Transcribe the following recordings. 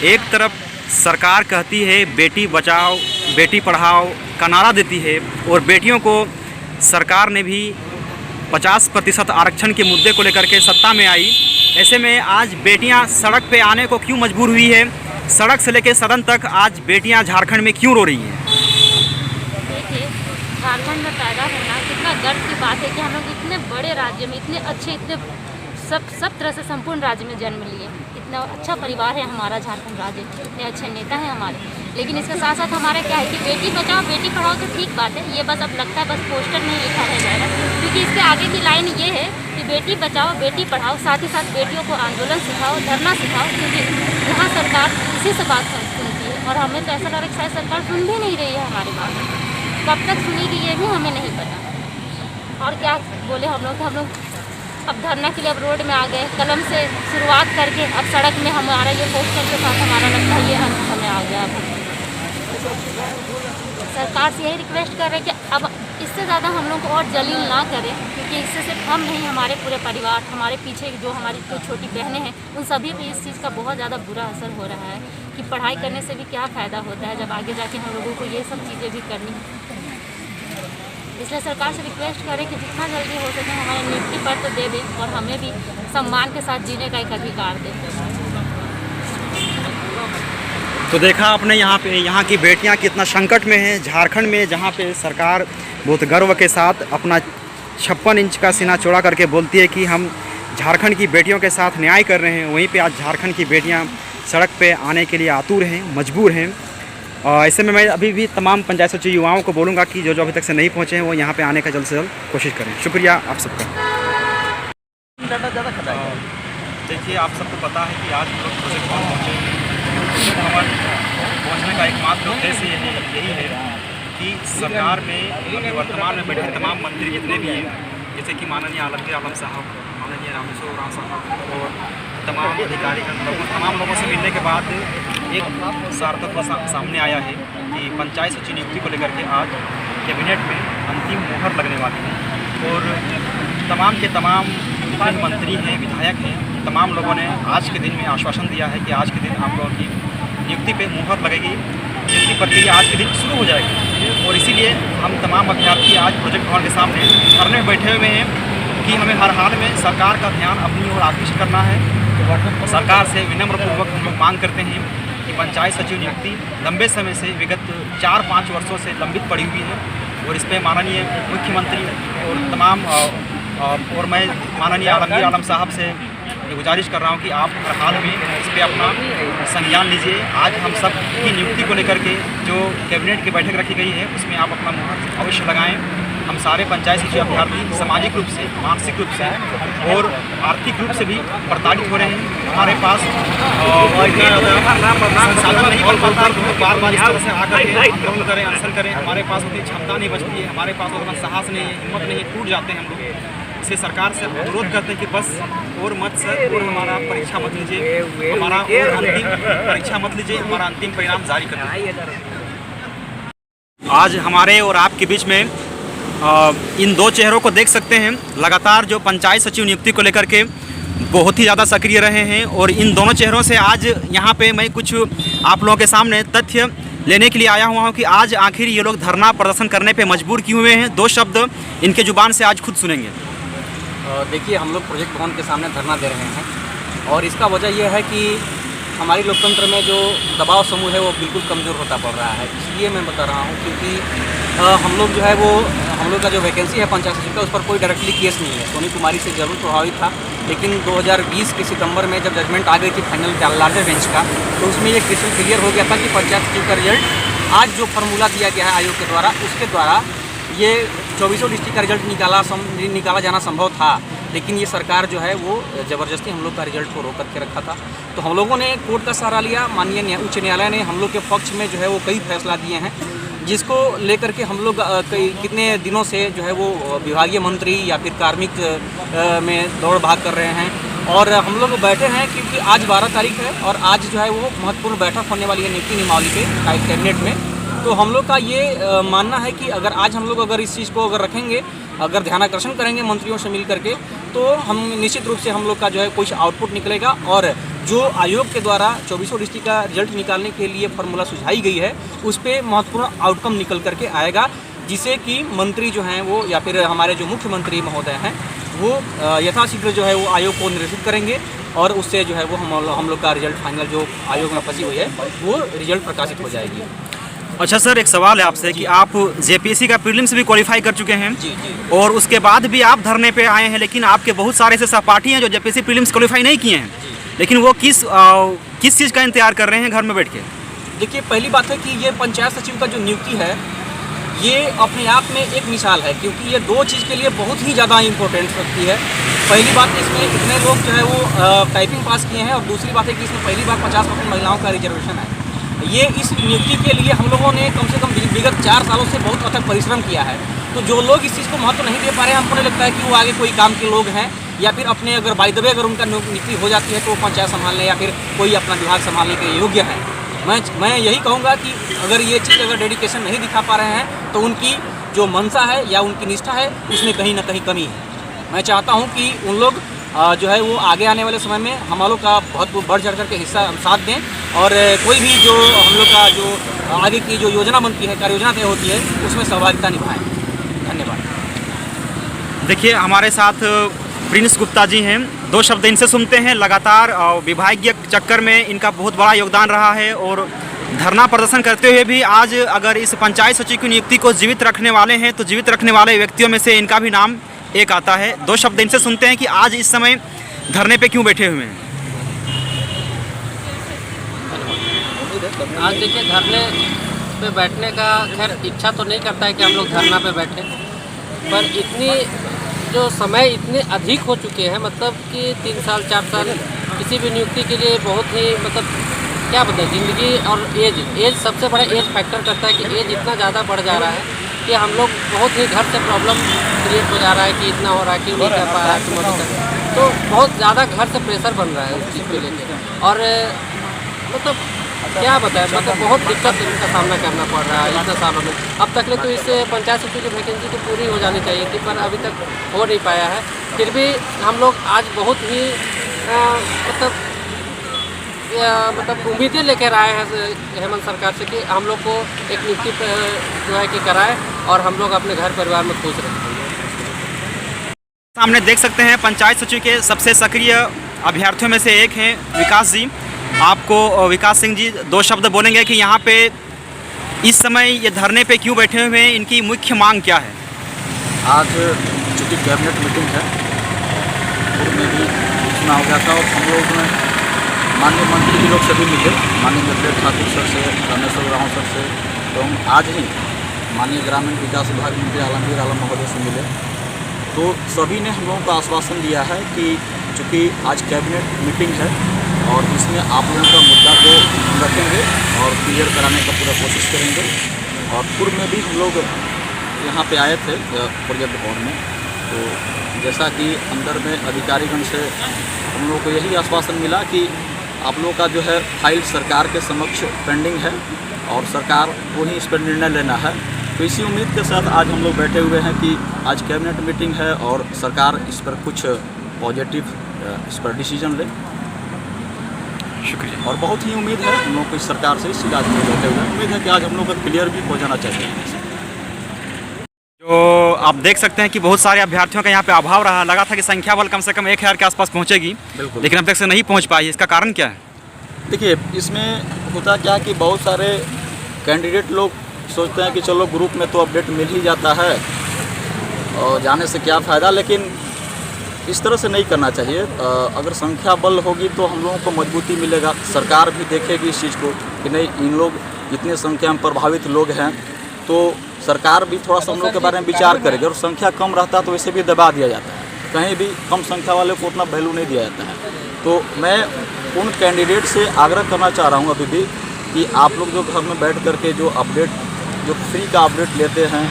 एक तरफ सरकार कहती है बेटी बचाओ बेटी पढ़ाओ का नारा देती है और बेटियों को सरकार ने भी 50% आरक्षण के मुद्दे को लेकर के सत्ता में आई। ऐसे में आज बेटियां सड़क पे आने को क्यों मजबूर हुई है? सड़क से लेकर सदन तक आज बेटियां झारखंड में क्यों रो रही हैं? देखिए, झारखंड में पैदा होना कितना गर्व की बात है कि हम लोग इतने बड़े राज्य में इतने अच्छे इतने सब तरह से संपूर्ण राज्य में जन्म लिए। इतना अच्छा परिवार है हमारा झारखंड राज्य, इतने अच्छे नेता हैं हमारे। लेकिन इसके साथ साथ हमारा क्या है कि बेटी बचाओ बेटी पढ़ाओ तो ठीक बात है, ये बस अब लगता है बस पोस्टर नहीं लिखा रह जाएगा, क्योंकि इसके आगे की लाइन ये है कि बेटी बचाओ बेटी पढ़ाओ, साथ ही साथ बेटियों को आंदोलन सिखाओ, धरना सिखाओ, क्योंकि यहाँ सरकार इसी से बात सुनती है। और हमें तो ऐसा लग रहा है कि शायद सरकार सुन भी नहीं रही है हमारी बात। कब तक सुनेगी ये भी हमें नहीं पता। और क्या बोले हम लोग अब धरना के लिए अब रोड में आ गए, कलम से शुरुआत करके अब सड़क में हमारा ये पोस्टर के साथ हमारा लगता है ये अंत समय आ गया। सरकार से यही रिक्वेस्ट कर रहे हैं कि अब इससे ज़्यादा हम लोग को और जलील ना करें, क्योंकि इससे सिर्फ हम नहीं हमारे पूरे परिवार, हमारे पीछे जो हमारी जो छोटी बहनें हैं उन सभी पे इस चीज़ का बहुत ज़्यादा बुरा असर हो रहा है कि पढ़ाई करने से भी क्या फ़ायदा होता है जब आगे जाके हम लोगों को ये सब चीज़ें भी करनी। इसलिए सरकार से रिक्वेस्ट करें कि जितना जल्दी हो सके हमारे नियुक्ति पत्र दे दें और हमें भी सम्मान के साथ जीने का एक अधिकार दें। तो देखा आपने यहाँ की बेटियाँ कितना संकट में हैं झारखंड में, जहाँ पे सरकार बहुत गर्व के साथ अपना 56 इंच का सीना चौड़ा करके बोलती है कि हम झारखंड की बेटियों के साथ न्याय कर रहे हैं। वहीं पे आज झारखंड की बेटियाँ सड़क पे आने के लिए आतुर हैं, मजबूर हैं। ऐसे में मैं अभी भी तमाम पंचायत सचिव युवाओं को बोलूँगा कि जो अभी तक से नहीं पहुँचे हैं वो यहाँ पे आने का जल्द से जल्द कोशिश करें। शुक्रिया आप सबका। देखिए, आप सबको पता है कि आज हम लोग प्रोजेक्ट भवन पहुँचे। प्रोजेक्ट भवन पहुँचने का एकमात्र उद्देश्य यही है कि सरकार में अभी वर्तमान में बैठे तमाम मंत्री जितने भी हैं, जैसे कि माननीय आलमगीर आलम साहब, माननीय रामेश्वर उरांव साहब और तमाम अधिकारी तमाम लोगों से मिलने के बाद एक सार्थक सामने आया है कि पंचायत सचिव नियुक्ति को लेकर के आज कैबिनेट में अंतिम मुहर लगने वाली है और तमाम के तमाम जितने मंत्री हैं, विधायक हैं, तमाम लोगों ने आज के दिन में आश्वासन दिया है कि आज के दिन आप लोगों की नियुक्ति पे मुहर लगेगी, नियुक्ति प्रक्रिया आज के दिन शुरू हो जाएगी। और इसीलिए हम तमाम अभ्यर्थी आज प्रोजेक्ट भवन के सामने धरने में बैठे हुए हैं कि हमें हर हाल में सरकार का ध्यान अपनी ओर आकृष्ट करना है। सरकार से विनम्रपूर्वक हम लोग मांग करते हैं कि पंचायत सचिव नियुक्ति लंबे समय से विगत 4-5 वर्षों से लंबित पड़ी हुई है और इस पर माननीय मुख्यमंत्री और तमाम और मैं माननीय आलमगीर आलम साहब से गुजारिश कर रहा हूं कि आप हर हाल में इस पर अपना संज्ञान लीजिए। आज हम सब की नियुक्ति को लेकर के जो कैबिनेट की बैठक रखी गई है उसमें आप अपना मुहर अवश्य लगाएं। हम सारे पंचायत सचिव अभ्यर्थी सामाजिक रूप से, मानसिक रूप से और आर्थिक रूप से भी प्रताड़ित हो रहे हैं। हमारे पास संसाधन नहीं मिल पाता है, बार बार इस तरह से आकर के आंदोलन करें, अनशन करें, हमारे पास उतनी क्षमता नहीं बचती है, हमारे पास उतना साहस नहीं है, हिम्मत नहीं है, टूट जाते हैं हम लोग। इससे सरकार से अनुरोध करते हैं कि बस और मत सर और हमारा परीक्षा मत लीजिए, हमारा अंतिम परीक्षा मत लीजिए, हमारा अंतिम परिणाम जारी कर दीजिए। आज हमारे और आपके बीच में इन दो चेहरों को देख सकते हैं, लगातार जो पंचायत सचिव नियुक्ति को लेकर के बहुत ही ज़्यादा सक्रिय रहे हैं और इन दोनों चेहरों से आज यहाँ पे मैं कुछ आप लोगों के सामने तथ्य लेने के लिए आया हुआ हूँ कि आज आखिर ये लोग धरना प्रदर्शन करने पे मजबूर क्यों हुए हैं। 2 शब्द इनके ज़ुबान से आज खुद सुनेंगे। देखिए, हम लोग प्रोजेक्ट भवन के सामने धरना दे रहे हैं और इसका वजह यह है कि हमारी लोकतंत्र में जो दबाव समूह है वो बिल्कुल कमज़ोर होता पड़ रहा है। इसलिए मैं बता रहा हूँ क्योंकि हम लोग जो है वो हम लोग का जो वैकेंसी है पंचायत सचिव का उस पर कोई डायरेक्टली केस नहीं है। सोनी कुमारी से जरूर प्रभावित था, लेकिन 2020 के सितंबर में जब जजमेंट आ गई थी फाइनल लार्जर बेंच का, तो उसमें ये क्रिस्टल क्लियर हो गया था कि पंचायत सचिव का रिजल्ट आज जो फार्मूला दिया गया है आयोग के द्वारा, उसके द्वारा ये 24 डिस्ट्रिक्ट का रिजल्ट निकाला जाना संभव था। लेकिन ये सरकार जो है वो ज़बरदस्ती हम लोग का रिजल्ट को रोक करके रखा था। तो हम लोगों ने कोर्ट का सहारा लिया। माननीय उच्च न्यायालय ने हम लोग के पक्ष में जो है वो कई फैसला दिए हैं, जिसको लेकर के हम लोग कितने दिनों से जो है वो विभागीय मंत्री या फिर कार्मिक में दौड़ भाग कर रहे हैं। और हम लोग बैठे हैं क्योंकि आज 12 तारीख है और आज जो है वो महत्वपूर्ण बैठक होने वाली है नियुक्ति नियमावली पे कैबिनेट में। तो हम लोग का ये मानना है कि अगर आज हम लोग अगर इस चीज़ को अगर रखेंगे अगर ध्यानाकर्षण करेंगे मंत्रियों से मिल करके, तो हम निश्चित रूप से हम लोग का जो है कुछ आउटपुट निकलेगा। और जो आयोग के द्वारा 24 डिस्ट्रिक्ट का रिजल्ट निकालने के लिए फार्मूला सुझाई गई है, उस पर महत्वपूर्ण आउटकम निकल करके आएगा, जिसे कि मंत्री जो हैं वो, या फिर हमारे जो मुख्यमंत्री महोदय हैं, वो यथाशीघ्र जो है वो आयोग को निर्देशित करेंगे, और उससे जो है वो हम लोग का रिजल्ट फाइनल जो आयोग में फंसी हुई है वो रिजल्ट प्रकाशित हो जाएगी। अच्छा सर, एक सवाल है आपसे कि आप जेपीएससी का प्रीलिम्स भी क्वालिफाई कर चुके हैं। जी। और उसके बाद भी आप धरने पे आए हैं, लेकिन आपके बहुत सारे ऐसे सहपाठी हैं जो जेपीएससी प्रीलिम्स क्वालिफाई नहीं किए हैं, लेकिन वो किस चीज़ का इंतजार कर रहे हैं घर में बैठ के? देखिए, पहली बात है कि ये पंचायत सचिव का जो नियुक्ति है, ये अपने आप में एक मिसाल है, क्योंकि ये दो चीज़ के लिए बहुत ही ज़्यादा इम्पोर्टेंस रखती है। पहली बात, इसमें इतने लोग जो है वो टाइपिंग पास किए हैं, और दूसरी बात है कि इसमें पहली बार 50% महिलाओं का रिजर्वेशन है। ये इस नियुक्ति के लिए हम लोगों ने कम से कम विगत 4 सालों से बहुत अथक परिश्रम किया है। तो जो लोग इस चीज़ को महत्व नहीं दे पा रहे हैं, हमको नहीं लगता है कि वो आगे कोई काम के लोग हैं, या फिर अपने अगर बाय द वे अगर उनका नियुक्ति हो जाती है तो वो पंचायत संभालने या फिर कोई अपना विभाग संभालने के योग्य है। मैं यही कहूँगा कि अगर ये चीज़ अगर डेडिकेशन नहीं दिखा पा रहे हैं, तो उनकी जो मंशा है या उनकी निष्ठा है, उसमें कहीं ना कहीं कमी है। मैं चाहता हूँ कि उन लोग जो है वो आगे आने वाले समय में हम लोग का बहुत बढ़ चढ़ करके हिस्सा साथ दें, और कोई भी जो हम लोग का जो आगे की जो योजना बनती है, कार्य योजना तय होती है, उसमें सहभागिता निभाएं। धन्यवाद। देखिए, हमारे साथ प्रिंस गुप्ता जी हैं। 2 शब्द इनसे सुनते हैं। लगातार विभागीय चक्कर में इनका बहुत बड़ा योगदान रहा है, और धरना प्रदर्शन करते हुए भी आज अगर इस पंचायत सचिव की नियुक्ति को जीवित रखने वाले हैं, तो जीवित रखने वाले व्यक्तियों में से इनका भी नाम एक आता है। 2 शब्द इनसे सुनते हैं कि आज इस समय धरने पे क्यों बैठे हुए हैं। आज देखिए, धरने पे बैठने का खैर इच्छा तो नहीं करता है कि हम लोग धरना पे बैठें, पर इतनी जो समय इतने अधिक हो चुके हैं, मतलब कि 3 साल 4 साल किसी भी नियुक्ति के लिए बहुत ही, मतलब क्या बताएं, ज़िंदगी और एज सबसे बड़ा एज फैक्टर करता है कि एज इतना ज़्यादा बढ़ जा रहा है कि हम लोग बहुत ही घर से प्रॉब्लम क्रिएट हो जा रहा है कि इतना हो रहा है, क्यों नहीं कर पा रहा है, क्यों नहीं कर, तो बहुत ज़्यादा घर से प्रेशर बन रहा है उस चीज़ को लेकर। और मतलब क्या बताएं, मतलब बहुत दिक्कत का सामना करना पड़ रहा है इतने सालों में। अब तक ले तो इससे पंचायत सचिव की वैकेंसी तो पूरी हो जानी चाहिए थी, पर अभी तक हो नहीं पाया है। फिर भी हम लोग आज बहुत ही मतलब उम्मीदें लेकर आए हैं हेमंत सरकार से कि हम लोग को एक नियुक्ति जो है कि कराए, और हम लोग अपने घर परिवार में खुश रहें। सामने देख सकते हैं पंचायत सचिव के सबसे सक्रिय अभ्यर्थियों में से एक हैं विकास जी। आपको विकास सिंह जी 2 शब्द बोलेंगे कि यहाँ पे इस समय ये धरने पे क्यों बैठे हुए हैं, इनकी मुख्य मांग क्या है? आज चूँकि कैबिनेट मीटिंग है, पूर्व में भी सूचना हो गया था, और हम लोग माननीय मंत्री जी लोग सभी मिले, माननीय गजरेट ठाकुर सर से, रामेश्वर राव सर से, तो हम आज ही माननीय ग्रामीण विकास विभाग मंत्री आलमगीर आलम महोदय से मिले। तो सभी ने हम लोगों को आश्वासन दिया है कि चूँकि आज कैबिनेट मीटिंग है और इसमें आप लोगों का मुद्दा को रखेंगे और क्लियर कराने का पूरा कोशिश करेंगे। और पूर्व में भी हम लोग यहाँ पे आए थे प्रोजेक्ट भवन में, तो जैसा कि अंदर में अधिकारीगण से हम लोगों को यही आश्वासन मिला कि आप लोगों का जो है फाइल सरकार के समक्ष पेंडिंग है और सरकार को ही इस पर निर्णय लेना है। तो इसी उम्मीद के साथ आज हम लोग बैठे हुए हैं कि आज कैबिनेट मीटिंग है और सरकार इस पर कुछ पॉजिटिव इस पर डिसीजन ले। शुक्रिया। और बहुत ही उम्मीद है हम लोग को इस सरकार से, इस इलाज में बैठे हुए हैं। उम्मीद है कि आज हम लोग को क्लियर भी हो जाना चाहिए। जो आप देख सकते हैं कि बहुत सारे अभ्यर्थियों का यहाँ पे अभाव रहा। लगा था कि संख्या बल कम से कम 1000 के आसपास पहुँचेगी, लेकिन अब तक से नहीं पहुँच पाई। इसका कारण क्या है? देखिए, इसमें होता क्या कि बहुत सारे कैंडिडेट लोग सोचते हैं कि चलो ग्रुप में तो अपडेट मिल ही जाता है और जाने से क्या फ़ायदा, लेकिन इस तरह से नहीं करना चाहिए। अगर संख्या बल होगी तो हम लोगों को मजबूती मिलेगा, सरकार भी देखेगी इस चीज़ को कि नहीं, इन लोग इतने संख्या में प्रभावित लोग हैं, तो सरकार भी थोड़ा सा हम लोग के बारे में विचार करेगी। और संख्या कम रहता है तो वैसे भी दबा दिया जाता है, कहीं भी कम संख्या वाले को उतना वैल्यू नहीं दिया जाता है। तो मैं उन कैंडिडेट से आग्रह करना चाह रहा हूँ अभी भी कि आप लोग जो घर में बैठ करके जो अपडेट, जो फ्री का अपडेट लेते हैं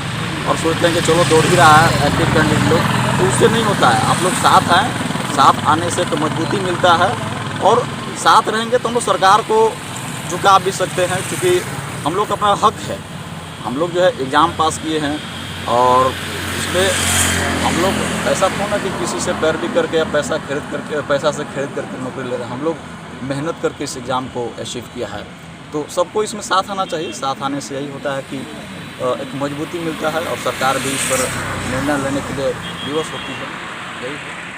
और सोचते हैं कि चलो दौड़ ही रहा है एक्टिव कैंडिडेट लोग, तो उससे नहीं होता है। आप लोग साथ आएँ, साथ आने से तो मजबूती मिलता है और साथ रहेंगे तो हम लोग सरकार को झुका भी सकते हैं, क्योंकि हम लोग का अपना हक है। हम लोग जो है एग्ज़ाम पास किए हैं और इसमें हम लोग ऐसा थोड़ा ना कि किसी से पैरवी करके या पैसा से खरीद करके नौकरी ले रहे हैं। हम लोग मेहनत करके इस एग्ज़ाम को अचीव किया है। तो सबको इसमें साथ आना चाहिए। साथ आने से यही होता है कि एक मजबूती मिलता है और सरकार भी इस पर निर्णय लेने के लिए विवश होती है। यही है।